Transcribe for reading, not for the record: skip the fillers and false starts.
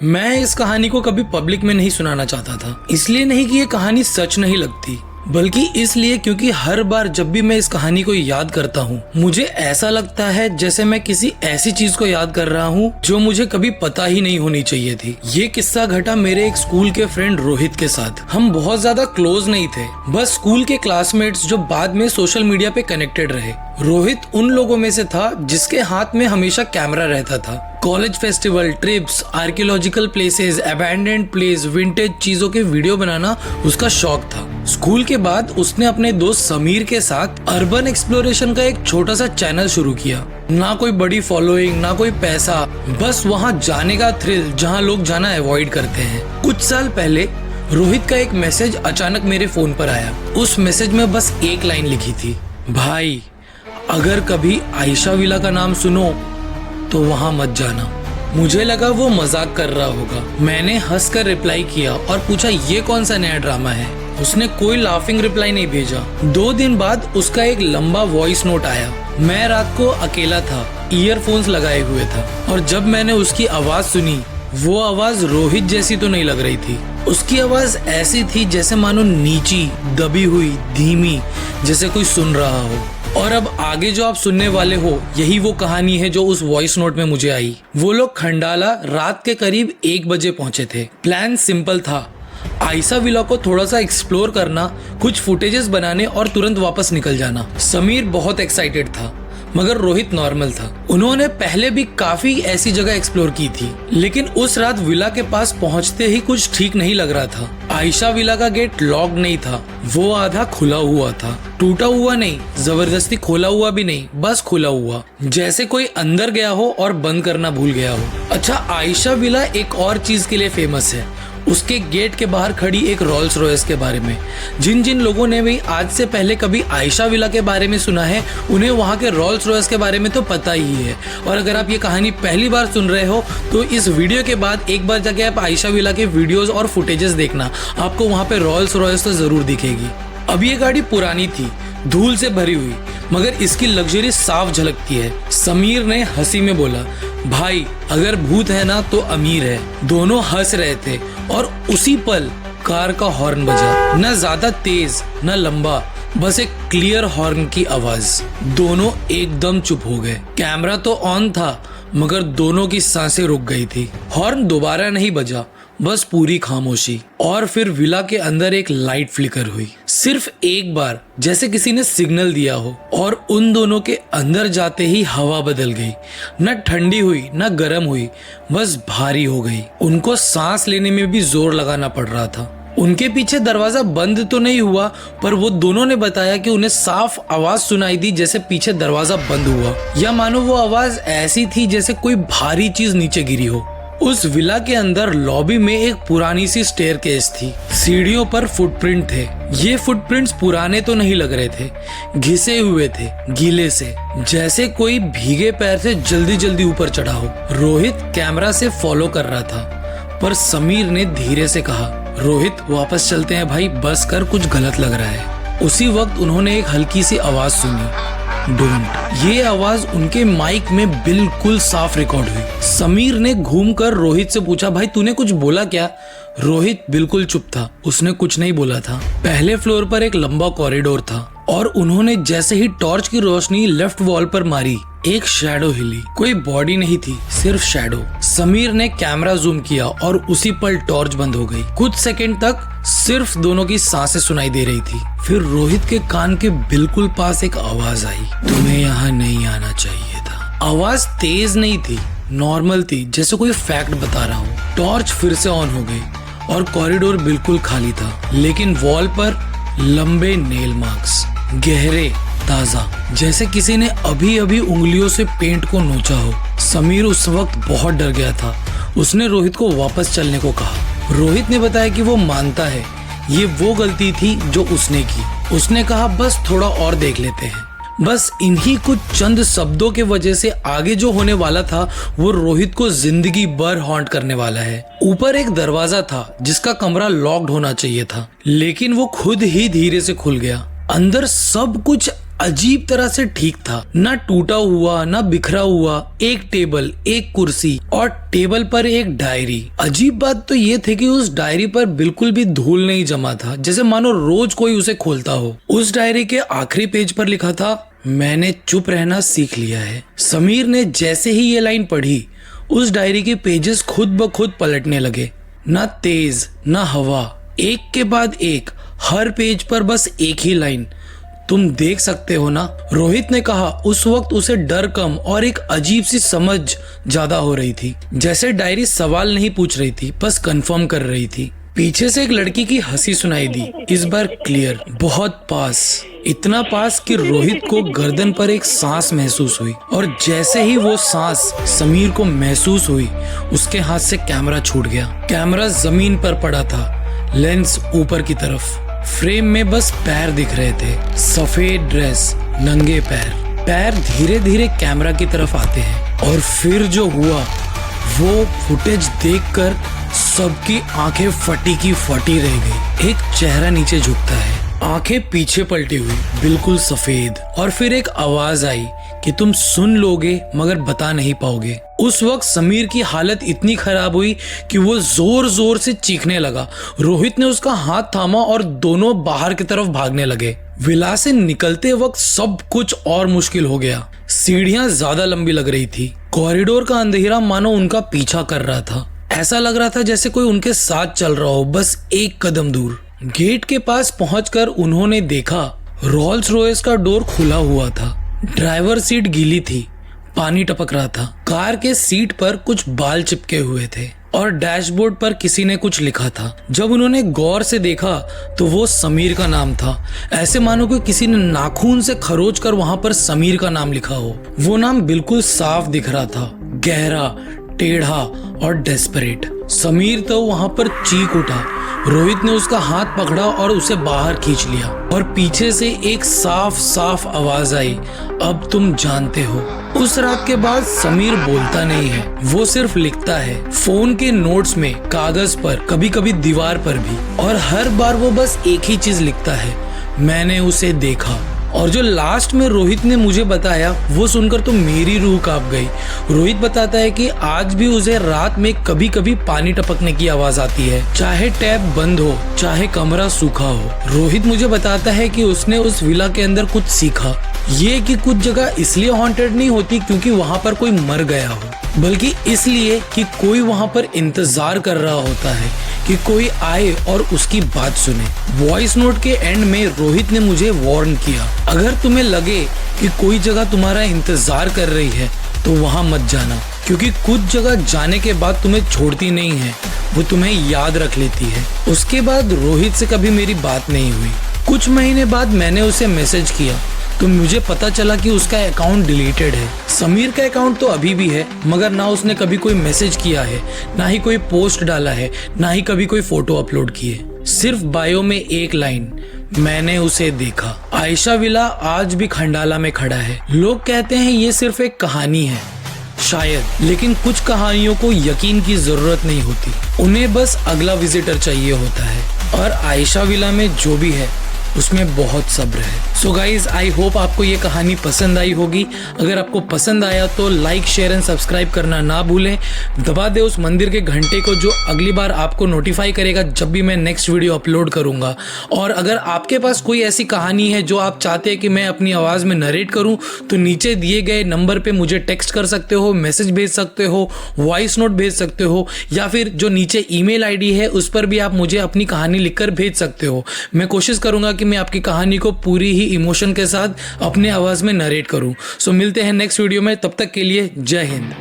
मैं इस कहानी को कभी पब्लिक में नहीं सुनाना चाहता था। इसलिए नहीं कि ये कहानी सच नहीं लगती, बल्कि इसलिए क्योंकि हर बार जब भी मैं इस कहानी को याद करता हूँ, मुझे ऐसा लगता है जैसे मैं किसी ऐसी चीज को याद कर रहा हूँ जो मुझे कभी पता ही नहीं होनी चाहिए थी। ये किस्सा घटा मेरे एक स्कूल के फ्रेंड रोहित के साथ। हम बहुत ज्यादा क्लोज नहीं थे, बस स्कूल के क्लासमेट्स जो बाद में सोशल मीडिया पे कनेक्टेड रहे। रोहित उन लोगों में से था जिसके हाथ में हमेशा कैमरा रहता था। College festival, trips, archaeological places, abandoned place, vintage चीजों के वीडियो बनाना उसका शौक था। स्कूल के बाद उसने अपने दोस्त समीर के साथ अर्बन एक्सप्लोरेशन का एक छोटा सा चैनल शुरू किया। ना कोई बड़ी फॉलोइंग, ना कोई पैसा, बस वहाँ जाने का थ्रिल जहाँ लोग जाना अवॉइड करते हैं। कुछ साल पहले रोहित का एक मैसेज अचानक मेरे फोन पर आया। उस मैसेज में बस एक लाइन लिखी थी, भाई अगर कभी आयशा विला का नाम सुनो तो वहां मत जाना। मुझे लगा वो मजाक कर रहा होगा। मैंने हंसकर रिप्लाई किया और पूछा ये कौन सा नया ड्रामा है। उसने कोई लाफिंग रिप्लाई नहीं भेजा। 2 दिन बाद उसका एक लंबा वॉइस नोट आया। मैं रात को अकेला था, ईयरफोन्स लगाए हुए था, और जब मैंने उसकी आवाज सुनी, वो आवाज रोहित जैसी तो नहीं लग रही थी। उसकी आवाज ऐसी थी जैसे मानो नीची, दबी हुई, धीमी, जैसे कोई सुन रहा हो। और अब आगे जो आप सुनने वाले हो, यही वो कहानी है जो उस वॉइस नोट में मुझे आई। वो लोग खंडाला रात के करीब 1 बजे पहुंचे थे। प्लान सिंपल था, आयशा विला को थोड़ा सा एक्सप्लोर करना, कुछ फुटेजेस बनाने और तुरंत वापस निकल जाना। समीर बहुत एक्साइटेड था, मगर रोहित नॉर्मल था। उन्होंने पहले भी काफी ऐसी जगह एक्सप्लोर की थी, लेकिन उस रात विला के पास पहुंचते ही कुछ ठीक नहीं लग रहा था। आयशा विला का गेट लॉक्ड नहीं था, वो आधा खुला हुआ था। टूटा हुआ नहीं, जबरदस्ती खोला हुआ भी नहीं, बस खुला हुआ, जैसे कोई अंदर गया हो और बंद करना भूल गया हो। अच्छा, आयशा विला एक और चीज के लिए फेमस है, उसके गेट के बाहर खड़ी एक रोल्स रॉयस के बारे में। जिन जिन लोगों ने भी आज से पहले कभी आयशा विला के बारे में सुना है, उन्हें वहाँ के रोल्स रॉयस के बारे में तो पता ही है। और अगर आप ये कहानी पहली बार सुन रहे हो तो इस वीडियो के बाद एक बार जाके आप आयशा विला के वीडियोस और फुटेजेस देखना, आपको वहाँ पे रोल्स रॉयस तो जरूर दिखेगी। अब ये गाड़ी पुरानी थी, धूल से भरी हुई, मगर इसकी लग्जरी साफ झलकती है। समीर ने हंसी में बोला, भाई अगर भूत है ना तो अमीर है। दोनों हंस रहे थे और उसी पल कार का हॉर्न बजा। न ज्यादा तेज न लंबा, बस एक क्लियर हॉर्न की आवाज। दोनों एकदम चुप हो गए। कैमरा तो ऑन था, मगर दोनों की सांसें रुक गई थी। हॉर्न दोबारा नहीं बजा, बस पूरी खामोशी। और फिर विला के अंदर एक लाइट फ्लिकर हुई, सिर्फ एक बार, जैसे किसी ने सिग्नल दिया हो। और उन दोनों के अंदर जाते ही हवा बदल गई। न ठंडी हुई न गर्म हुई, बस भारी हो गई। उनको सांस लेने में भी जोर लगाना पड़ रहा था। उनके पीछे दरवाजा बंद तो नहीं हुआ, पर वो दोनों ने बताया कि उन्हें साफ आवाज सुनाई दी, जैसे पीछे दरवाजा बंद हुआ, या मानो वो आवाज ऐसी थी जैसे कोई भारी चीज नीचे गिरी हो। उस विला के अंदर लॉबी में एक पुरानी सी स्टेयरकेस थी। सीढ़ियों पर फुटप्रिंट थे। ये फुटप्रिंट्स पुराने तो नहीं लग रहे थे, घिसे हुए थे, गीले से, जैसे कोई भीगे पैर से जल्दी जल्दी ऊपर चढ़ा हो। रोहित कैमरा से फॉलो कर रहा था, पर समीर ने धीरे से कहा, रोहित वापस चलते हैं भाई, बस कर, कुछ गलत लग रहा है। उसी वक्त उन्होंने एक हल्की सी आवाज सुनी, डोंट। ये आवाज उनके माइक में बिल्कुल साफ रिकॉर्ड हुई। समीर ने घूमकर रोहित से पूछा, भाई तूने कुछ बोला क्या? रोहित बिल्कुल चुप था, उसने कुछ नहीं बोला था। पहले फ्लोर पर एक लंबा कॉरिडोर था और उन्होंने जैसे ही टॉर्च की रोशनी लेफ्ट वॉल पर मारी, एक शैडो हिली। कोई बॉडी नहीं थी, सिर्फ शैडो। समीर ने कैमरा जूम किया और उसी पल टॉर्च बंद हो गई। कुछ सेकंड तक सिर्फ दोनों की सांसें सुनाई दे रही थी। फिर रोहित के कान के बिल्कुल पास एक आवाज आई, तुम्हें यहाँ नहीं आना चाहिए था। आवाज तेज नहीं थी, नॉर्मल थी, जैसे कोई फैक्ट बता रहा हो। टॉर्च फिर से ऑन हो गई और कॉरिडोर बिल्कुल खाली था, लेकिन वॉल पर लंबे नेल मार्क्स, गहरे, ताजा, जैसे किसी ने अभी अभी उंगलियों से पेंट को नोचा हो। समीर उस वक्त बहुत डर गया था। उसने रोहित को वापस चलने को कहा। रोहित ने बताया कि वो मानता है ये वो गलती थी जो उसने की। उसने कहा बस थोड़ा और देख लेते हैं। बस इन्हीं कुछ चंद शब्दों के वजह से आगे जो होने वाला था वो रोहित को जिंदगी भर हॉन्ट करने वाला है। ऊपर एक दरवाजा था जिसका कमरा लॉक्ड होना चाहिए था, लेकिन वो खुद ही धीरे से खुल गया। अंदर सब कुछ अजीब तरह से ठीक था, ना टूटा हुआ ना बिखरा हुआ। एक टेबल, एक कुर्सी और टेबल पर एक डायरी। अजीब बात तो ये थी कि उस डायरी पर बिल्कुल भी धूल नहीं जमा था, जैसे मानो रोज कोई उसे खोलता हो। उस डायरी के आखिरी पेज पर लिखा था, मैंने चुप रहना सीख लिया है। समीर ने जैसे ही ये लाइन पढ़ी, उस डायरी के पेजेस खुद ब खुद पलटने लगे। ना तेज ना हवा, एक के बाद एक, हर पेज पर बस एक ही लाइन, तुम देख सकते हो ना। रोहित ने कहा। उस वक्त उसे डर कम और एक अजीब सी समझ ज्यादा हो रही थी, जैसे डायरी सवाल नहीं पूछ रही थी, बस कंफर्म कर रही थी। पीछे से एक लड़की की हंसी सुनाई दी, इस बार क्लियर, बहुत पास, इतना पास कि रोहित को गर्दन पर एक सांस महसूस हुई। और जैसे ही वो सांस समीर को महसूस हुई, उसके हाथ से कैमरा छूट गया। कैमरा जमीन पर पड़ा था, लेंस ऊपर की तरफ। फ्रेम में बस पैर दिख रहे थे, सफेद ड्रेस, नंगे पैर। पैर धीरे धीरे कैमरा की तरफ आते हैं और फिर जो हुआ वो फुटेज देखकर सबकी आंखें फटी की फटी रह गई। एक चेहरा नीचे झुकता है, आंखें पीछे पलटी हुई, बिल्कुल सफेद। और फिर एक आवाज आई कि तुम सुन लोगे मगर बता नहीं पाओगे। उस वक्त समीर की हालत इतनी खराब हुई कि वो जोर जोर से चीखने लगा। रोहित ने उसका हाथ थामा और दोनों बाहर की तरफ भागने लगे। विला से निकलते वक्त सब कुछ और मुश्किल हो गया। सीढ़ियां ज्यादा लंबी लग रही थी। कॉरिडोर का अंधेरा मानो उनका पीछा कर रहा था। ऐसा लग रहा था जैसे कोई उनके साथ चल रहा हो, बस एक कदम दूर। गेट के पास पहुंचकर उन्होंने देखा रोल्स रॉयस का डोर खुला हुआ था। ड्राइवर सीट गीली थी, पानी टपक रहा था। कार के सीट पर कुछ बाल चिपके हुए थे और डैशबोर्ड पर किसी ने कुछ लिखा था। जब उन्होंने गौर से देखा तो वो समीर का नाम था। ऐसे मानो कि किसी ने नाखून से खरोच कर वहां पर समीर का नाम लिखा हो। वो नाम बिल्कुल साफ दिख रहा था, गहरा, टेढ़ा और डेस्परेट। समीर तो वहां पर चीख उठा। रोहित ने उसका हाथ पकड़ा और उसे बाहर खींच लिया और पीछे से एक साफ साफ आवाज आई, अब तुम जानते हो। उस रात के बाद समीर बोलता नहीं है, वो सिर्फ लिखता है, फोन के नोट्स में, कागज पर, कभी कभी दीवार पर भी। और हर बार वो बस एक ही चीज लिखता है, मैंने उसे देखा। और जो लास्ट में रोहित ने मुझे बताया, वो सुनकर तो मेरी रूह कांप गई। रोहित बताता है कि आज भी उसे रात में कभी कभी पानी टपकने की आवाज आती है, चाहे टैप बंद हो, चाहे कमरा सूखा हो। रोहित मुझे बताता है कि उसने उस विला के अंदर कुछ सीखा, ये कि कुछ जगह इसलिए हॉन्टेड नहीं होती क्योंकि वहाँ पर कोई मर गया हो, बल्कि इसलिए कि कोई वहाँ पर इंतजार कर रहा होता है कि कोई आए और उसकी बात सुने। वॉइस नोट के एंड में रोहित ने मुझे वार्न किया, अगर तुम्हें लगे कि कोई जगह तुम्हारा इंतजार कर रही है तो वहाँ मत जाना, क्योंकि कुछ जगह जाने के बाद तुम्हें छोड़ती नहीं है, वो तुम्हें याद रख लेती है। उसके बाद रोहित से कभी मेरी बात नहीं हुई। कुछ महीने बाद मैंने उसे मैसेज किया तो मुझे पता चला कि उसका अकाउंट डिलीटेड है। समीर का अकाउंट तो अभी भी है, मगर ना उसने कभी कोई मैसेज किया है, ना ही कोई पोस्ट डाला है, ना ही कभी कोई फोटो अपलोड की है। सिर्फ बायो में एक लाइन, मैंने उसे देखा। आयशा विला आज भी खंडाला में खड़ा है। लोग कहते हैं ये सिर्फ एक कहानी है, शायद, लेकिन कुछ कहानियों को यकीन की जरूरत नहीं होती, उन्हें बस अगला विजिटर चाहिए होता है। और आयशा विला में जो भी है उसमें बहुत सब्र है। सो गाइज, आई होप आपको ये कहानी पसंद आई होगी। अगर आपको पसंद आया तो लाइक, शेयर एंड सब्सक्राइब करना ना भूलें। दबा दे उस मंदिर के घंटे को जो अगली बार आपको नोटिफाई करेगा जब भी मैं नेक्स्ट वीडियो अपलोड करूंगा। और अगर आपके पास कोई ऐसी कहानी है जो आप चाहते हैं कि मैं अपनी आवाज़ में नरेट करूं तो नीचे दिए गए नंबर पे मुझे टेक्स्ट कर सकते हो, मैसेज भेज सकते हो, वॉइस नोट भेज सकते हो, या फिर जो नीचे ईमेल आईडी है उस पर भी आप मुझे अपनी कहानी लिखकर भेज सकते हो। मैं कोशिश करूंगा कि मैं आपकी कहानी को पूरी ही इमोशन के साथ अपने आवाज में नरेट करूं। सो मिलते हैं नेक्स्ट वीडियो में, तब तक के लिए जय हिंद।